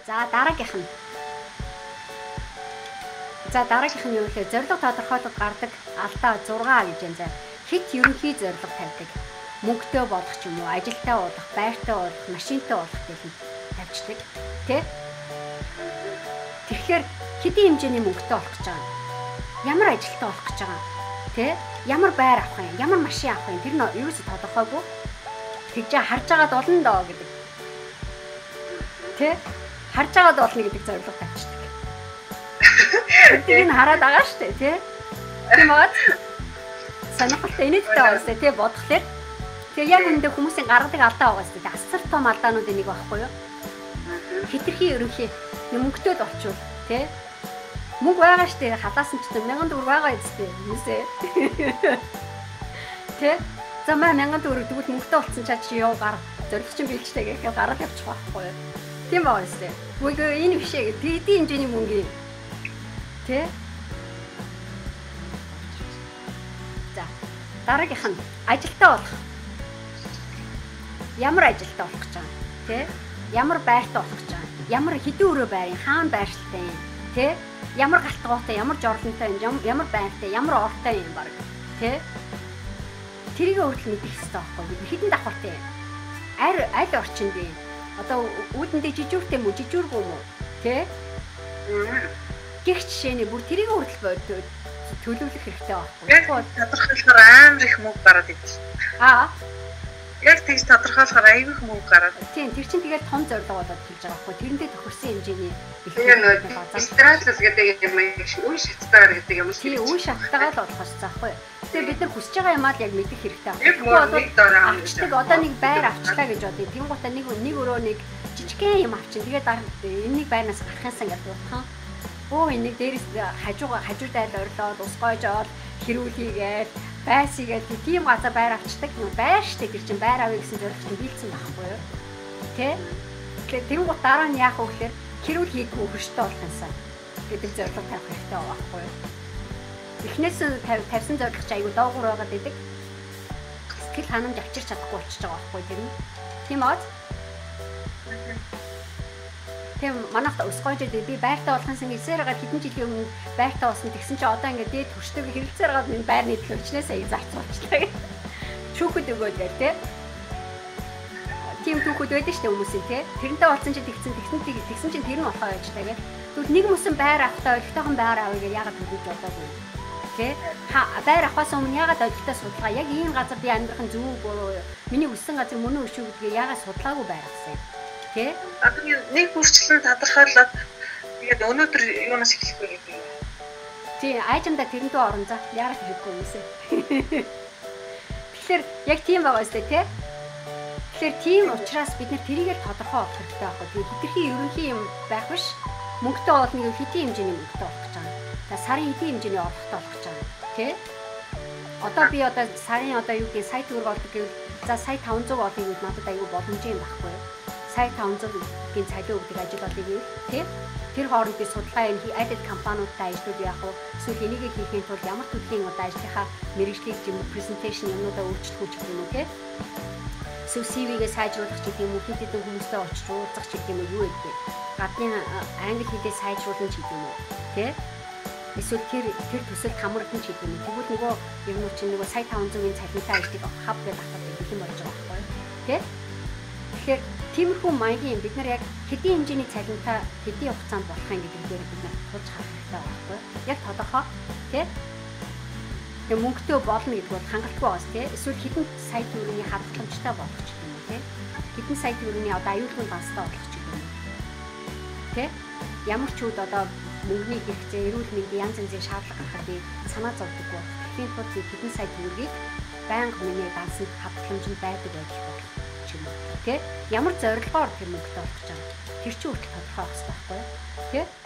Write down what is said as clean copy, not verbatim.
За дараагийнх нь. Дараагийнх нь юу вэ? Зорилго тодорхойлох гардаг алдаа 6 гэж байна. Хит ерөнхий зорилго тавьдаг. Мөнгөтэй болох ч юм уу, ажилтай болох, байртай болох, машинтай болох гэх мэт тавьчихдаг. Тэ? Тэгэхээр хэдийн хэмжээний мөнгөтэй болох гэж байгаа. Ямар ажилтай болох гэж байгаа. Тэ? Ямар байр авах юм, ямар машин авах юм, тэр нь юусоо тодорхойгүй. Тэгж харж агаад болно доо гэдэг. Тэ? Харж агаад болно гэдэг зорилго тавьчихдаг. Тэрийг хараад байгаа шүү дээ, тий? Тийм бод. Сонирхолтой инээдтэй байна шүү дээ, тий бодглохлоор. Тэгээ яг үүндээ хүмүүсийн гаргадаг алдаа байгаа шүү дээ. Асар том алдаанууд энийг байхгүй юу? Хитрхи ерөнхий мөнгөтэй болчвол, тий? Мөнгө байгаа шүү дээ, халаасан ч 1000 төгрөг байгаа үстэй. Юусээ. Тий? За 1000 төгрөг тэгвэл мөнгөтэй болцсон чад чи яв гар зорилго чинь бэлчтэй гэхээр гараад явчих байхгүй юу? Тийм байгаа шүү дээ. Үгүй энэ биш ээ. Тэдний хэмжээний мөнгө юм. Тэ? За. Дараагийнх нь ажилтаа болох. Ямар ажилтаа болох гэж байгаа юм? Тэ? Ямар байртай болох гэж байгаа юм? Ямар хэдэн өрөө байрын хаана байршилтай юм? Тэ? Ямар галтгоотой, ямар жорлонтой юм, ямар байртай, ямар ортой юм баг. Тэ? Тэрийг өөртөө мэдэх хэрэгтэй байхгүй. Хэдэн давхартай юм? Аль орчинд юм? Одоо үүдэндээ жижүүртэй юм уу, жижүүргүй юм уу? Тэ? Гэх жишээний бүр тэрийг хүртэл төлөвлөх хэрэгтэй байхгүй. Яг тодорхойлохоор амар их мөнгө гараад идэв. Яг тэгж тодорхойлохоор аюул их мөнгө гараад. Тийм, тэр чинь тэгээд том зорилго болоод хэлж байгаа байхгүй. Тэрэндээ тохирсон хэмжээний стратеги гэдэг юм үе шаттайгаар гэдэг юм шиг. Тийм, үе шаттайгаар л болох шээ заахгүй. Тэгээ бид нар хүсэж байгаа юмаа л яг мэдэх хэрэгтэй байхгүй. Авчдаг одоо нэг байр авчлаа гэж бодъё. Тэнгуутаа нэг өрөө нэг жижигхэн юм авчин. Тэгээд энийг байрнаас гарахынсан гэдэг утхан. Энийг дээрээс хажуудаа л орлоод ус гойжоод хэрүүл хийгээл байсгээд тийм газар байр авчдаг юм байр штэ тэр чинь байр авъя гэсэн зорилготой биелсэн байхгүй юу тэ тэгэхээр тэнгуут дараа нь яах вэ гэхээр хэрүүл хийдгүү хөштэй болох юмсан гэдэг зорилго тавих хэрэгтэй байхгүй юу эхнээс тавьсан зорилго ч аягүй доогуур байгаад идэг сэтгэл ханамж авчирч чадахгүй болчихж байгаа байхгүй тэр нь тийм аа тийм манайх ус гойжод би байртай болохын сан хэлсээр байгаа хэдэн жилийн өмнө байртай болсон тэгсэн чи одоо ингээд дээд төрштэйг хэрэлцээр байгаа минь байрны төлөвчнээс аяг зарцуулчлаа гэх. Шүүхэд өгөөд яа тий. Тийм түүхүүд байдаг шүү дээ хүмүүсийн тий. Тэрнтэй болсон чи тэгсэн чинь тэр нь болохоо байж таа гэх. Тэгвэл нэг мөсөн байр авахтаа ойлгохтойхон байр авъя гэж яагаад төлөвлөж бодоогүй. Тий. Байр авахаас өмнө яагаад ойлгохтой судалгаа яг ийм газар би амьдрахын зөв буруу миний хүссэн газар мөн үү шүү гэдгээ яагаад судлаагүй байр авсан. Тэ? Одоо нэг бүрчлэн тодорхойлоод тэгээд өнөөдөр юунаас эхлэх вэ гэдэг юм. Тий, айжамдаа тэрнтэй орон за яарах хэрэггүй юмсэ. Тэгэхээр яг тийм байгаа үстэй тий. Тэгэхээр тийм учраас бид нэр тэрийгээр тодорхой болох хэрэгтэй байхгүй. Тэгээд хитрхи ерөнхий юм байх биш. Мөнгөтэй бол нэг хэдийн хэмжээний мөнгөтэй болох гэж байгаа. За сарын хэдийн хэмжээний орлоготой болох гэж байгаа. Тэ? Одоо би сарын юу гэх сая төгрөг олдог гэвэл за сая 500 олох гэвэл надад аягүй боломжтой юм байхгүй юу? Сая 500-ийн цалин өгдөг ажил болъё тийм. Тэр хооронд би судалгаа аль компаниудтай ажиллаж яах вэ? Эсвэл энийг хийхин тулд ямар төрлийн ажлынхаа мэргэжлийг юм презентацийн юмудаа өөрчлөх гэж юм уу тийм. Эсвэл CV-гээ сайжруулах ч гэдэм үү, хэд хэдэн хүмүүстэй очиж уулзах ч гэдэм үү юу гэдэг. Гадны англи хэлээ сайжруулах ч гэдэм үү тийм. Эсвэл тэр төсөлд хамрагдан ч гэдэм үү. Тэгвэл нөгөө юм уу чинь нөгөө сая 500-ийн цалинтай ажлыг хав гэж ахад бэлэн болж байгаа байхгүй тийм. Тэгэхээр тиймэрхүү маягийн бид нар яг хэдийн хэмжээний цалинтай хэдийн хугацаанд болох юм гэдэг дээр бид нар тулж харах хэрэгтэй байхгүй яг тодорхой тийм тэгээ мөнгөтэй болно гэдэг бол хангалтгүй байгаас тийм эсвэл хэдэн сая төгрөгийн хадгаламжтай болох ч юм уу тийм хэдэн сая төгрөгийн одоо аюулгүй данстай болох ч юм уу тийм ямар ч үед одоо мөнгөний хэрэгцээ эрүүл мэндийн янз янзын шаардлага гарахад би санаа зовдөггүй тэгэхээр тулд хэдэн сая төгрөгийг байнга миний дансанд хадгаламжинд байдаг байж болох Тэ ямар зорилгоор тэр мөнгөтэй болох гэж байгаа. Тэр чинь үргэлж тодорхой байх хэрэгтэй байхгүй юу? Тэ